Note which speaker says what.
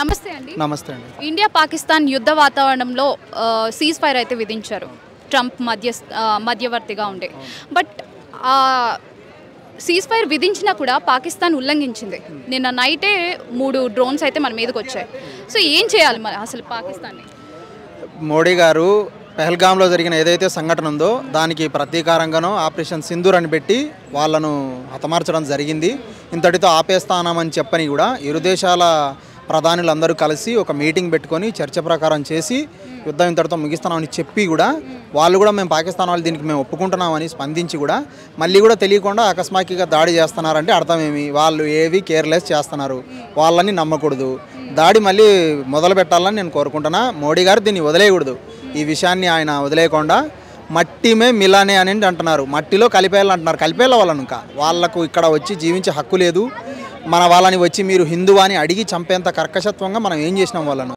Speaker 1: నమస్తే అండి.
Speaker 2: నమస్తే అండి.
Speaker 1: ఇండియా పాకిస్తాన్ యుద్ధ వాతావరణంలో సీజ్ ఫైర్ అయితే విధించారు ట్రంప్ మధ్యవర్తిగా ఉండే. బట్ సీజ్ ఫైర్ విధించినా కూడా పాకిస్తాన్ ఉల్లంఘించింది. నిన్న నైటే 3 డ్రోన్స్ అయితే మన మీదకి వచ్చాయి. సో ఏం చేయాలి మరి అసలు పాకిస్తాన్ని?
Speaker 2: మోడీ గారు పెహల్గాంలో జరిగిన ఏదైతే సంఘటన ఉందో దానికి ప్రతీకారంగానో ఆపరేషన్ సింధూర్ అని పెట్టి వాళ్ళను హతమార్చడం జరిగింది. ఇంతటితో ఆపేస్తానామని చెప్పని కూడా ఇరు దేశాల ప్రధానులందరూ కలిసి ఒక మీటింగ్ పెట్టుకొని చర్చ ప్రకారం చేసి యుద్ధం ఇంతటితో ముగిస్తున్నామని చెప్పి కూడా వాళ్ళు కూడా మేము పాకిస్తాన్ వాళ్ళు దీనికి మేము ఒప్పుకుంటున్నామని స్పందించి కూడా మళ్ళీ కూడా తెలియకుండా అకస్మాత్తుగా దాడి చేస్తున్నారంటే అర్థమేమి? వాళ్ళు ఏవి కేర్లెస్ చేస్తున్నారు, వాళ్ళని నమ్మకూడదు. దాడి మళ్ళీ మొదలు పెట్టాలని నేను కోరుకుంటున్నా. మోడీ గారు దీన్ని వదిలేయకూడదు. ఈ విషయాన్ని ఆయన వదిలేయకుండా మట్టిమే మిలానే అని అంటున్నారు, మట్టిలో కలిపేయాలి అంటున్నారు. కలిపేయాలి వాళ్ళను, ఇంకా వాళ్ళకు ఇక్కడ వచ్చి జీవించే హక్కు లేదు. మన వాళ్ళని వచ్చి మీరు హిందువా అని అడిగి చంపేంత కర్కశత్వంగా మనం ఏం చేసినాం వాళ్ళను.